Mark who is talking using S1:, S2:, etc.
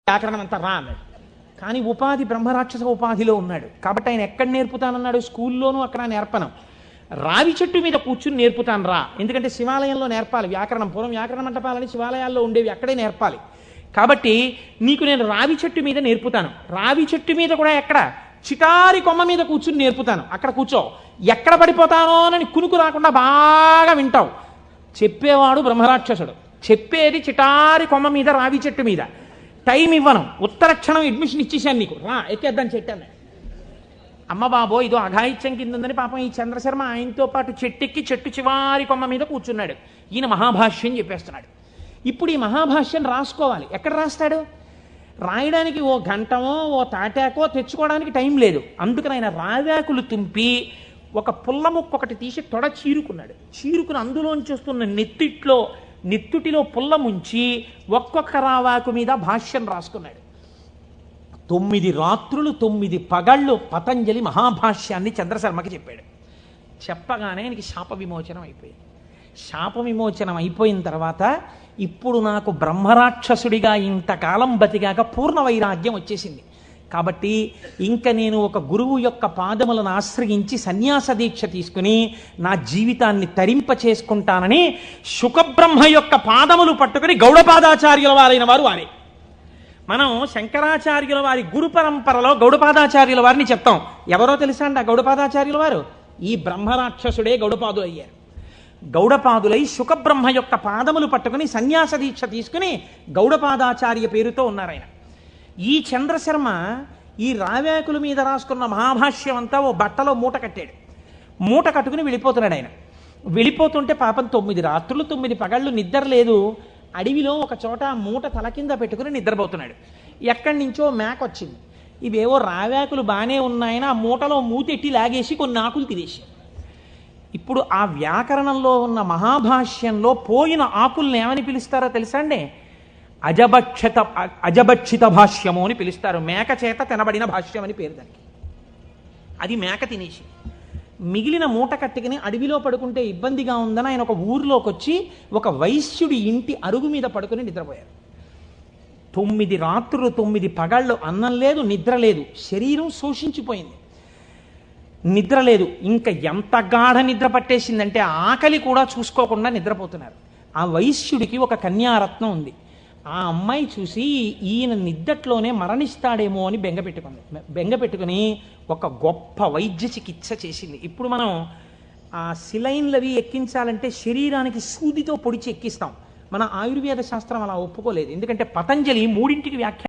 S1: వ్యాకరణం అంతా రా అన్నాడు. కానీ ఉపాధి బ్రహ్మరాక్షస ఉపాధిలో ఉన్నాడు కాబట్టి ఆయన ఎక్కడ నేర్పుతానన్నాడు? స్కూల్లోనూ అక్కడ నేర్పను, రావి చెట్టు మీద కూర్చుని నేర్పుతాను రా. ఎందుకంటే శివాలయంలో నేర్పాలి వ్యాకరణం, పూర్వం వ్యాకరణ మంటపాలని శివాలయాల్లో ఉండేవి, అక్కడే నేర్పాలి. కాబట్టి నీకు నేను రావి చెట్టు మీద నేర్పుతాను. రావి చెట్టు మీద కూడా ఎక్కడ? చిటారి కొమ్మ మీద కూర్చుని నేర్పుతాను, అక్కడ కూర్చో. ఎక్కడ పడిపోతానో అని కునుకు రాకుండా బాగా వింటావు. చెప్పేవాడు బ్రహ్మరాక్షసుడు, చెప్పేది చిటారి కొమ్మ మీద రావి చెట్టు మీద. టైం ఇవ్వను, ఉత్తర క్షణం అడ్మిషన్ ఇచ్చేసాను నీకు, రా ఎక్కేద్దాం చెట్టాను. అమ్మ బాబో ఇదో అఘాయిత్యం కింద ఉందని పాపం ఈ చంద్రశర్మ ఆయనతో పాటు చెట్టెక్కి చెట్టు చివారి కొమ్మ మీద కూర్చున్నాడు. ఈయన మహాభాష్యం చెప్పేస్తున్నాడు. ఇప్పుడు ఈ మహాభాష్యం రాసుకోవాలి. ఎక్కడ రాస్తాడు? రాయడానికి ఓ గంటమో ఓ తాటాకో తెచ్చుకోవడానికి టైం లేదు. అందుకని ఆయన రావాకులు తుంపి ఒక పుల్ల ముక్క ఒకటి తీసి తొడ చీరుకున్నాడు. చీరుకుని అందులోంచి వస్తున్న నెత్తుటిలో పుల్ల ముంచి ఒక్కొక్క రావాకు మీద భాష్యం రాసుకున్నాడు. 9 రాత్రులు 9 పగళ్ళు పతంజలి మహాభాష్యాన్ని చంద్రశర్మకి చెప్పాడు. చెప్పగానే ఆయనకి శాప విమోచనం అయిపోయింది. శాప విమోచనం అయిపోయిన తర్వాత ఇప్పుడు నాకు బ్రహ్మరాక్షసుడిగా ఇంతకాలం బతికాక పూర్ణ వైరాగ్యం వచ్చేసింది. కాబట్టి ఇంక నేను ఒక గురువు యొక్క పాదములను ఆశ్రయించి సన్యాస దీక్ష తీసుకుని నా జీవితాన్ని తరింప చేసుకుంటానని శుకబ్రహ్మ యొక్క పాదములు పట్టుకుని గౌడపాదాచార్యుల వారైన వారు వారే. మనం శంకరాచార్యుల వారి గురు పరంపరలో గౌడపాదాచార్యుల వారిని చెప్తాం. ఎవరో తెలుసా అండి ఆ గౌడపాదాచార్యుల వారు? ఈ బ్రహ్మరాక్షసుడే గౌడపాదులు అయ్యారు. గౌడపాదులై శుకబ్రహ్మ యొక్క పాదములు పట్టుకుని సన్యాస దీక్ష తీసుకుని గౌడపాదాచార్య పేరుతో ఉన్నారాయన. ఈ చంద్రశర్మ ఈ రావ్యాకుల మీద రాసుకున్న మహాభాష్యం అంతా ఓ బట్టలో మూట కట్టాడు. మూట కట్టుకుని వెళ్ళిపోతున్నాడు ఆయన. వెళ్ళిపోతుంటే పాపం 9 రాత్రులు 9 పగళ్ళు నిద్ర లేదు. అడవిలో ఒక చోట మూట తల కింద పెట్టుకుని నిద్రపోతున్నాడు. ఎక్కడి నుంచో మేక వచ్చింది. ఇవేవో రావ్యాకులు బాగానే ఉన్నాయని ఆ మూటలో మూతెట్టి లాగేసి కొన్ని ఆకులు తినేసి, ఇప్పుడు ఆ వ్యాకరణంలో ఉన్న మహాభాష్యంలో పోయిన ఆకుల్ని ఏమని పిలుస్తారో తెలుసా అండి? అజభక్షిత భాష్యము అని పిలుస్తారు. మేక చేత తినబడిన భాష్యం అని పేరు దానికి. అది మేక తినేసి మిగిలిన మూట కట్టుకుని అడవిలో పడుకుంటే ఇబ్బందిగా ఉందని ఆయన ఒక ఊరిలోకి వచ్చి ఒక వైశ్యుడి ఇంటి అరుగు మీద పడుకుని నిద్రపోయారు. 9 రాత్రులు 9 పగళ్ళు అన్నం లేదు, నిద్ర లేదు, శరీరం శోషించిపోయింది, నిద్ర లేదు. ఇంకా ఎంత గాఢ నిద్ర పట్టేసిందంటే ఆకలి కూడా చూసుకోకుండా నిద్రపోతున్నారు. ఆ వైశ్యుడికి ఒక కన్యారత్నం ఉంది. ఆ అమ్మాయి చూసి ఈయన నిద్దట్లోనే మరణిస్తాడేమో అని బెంగ పెట్టుకుని ఒక గొప్ప వైద్య చికిత్స చేసింది. ఇప్పుడు మనం ఆ సిలైన్లు అవి ఎక్కించాలంటే శరీరానికి సూదితో పొడిచి ఎక్కిస్తాం. మన ఆయుర్వేద శాస్త్రం అలా ఒప్పుకోలేదు. ఎందుకంటే పతంజలి 3ంటికి వ్యాఖ్య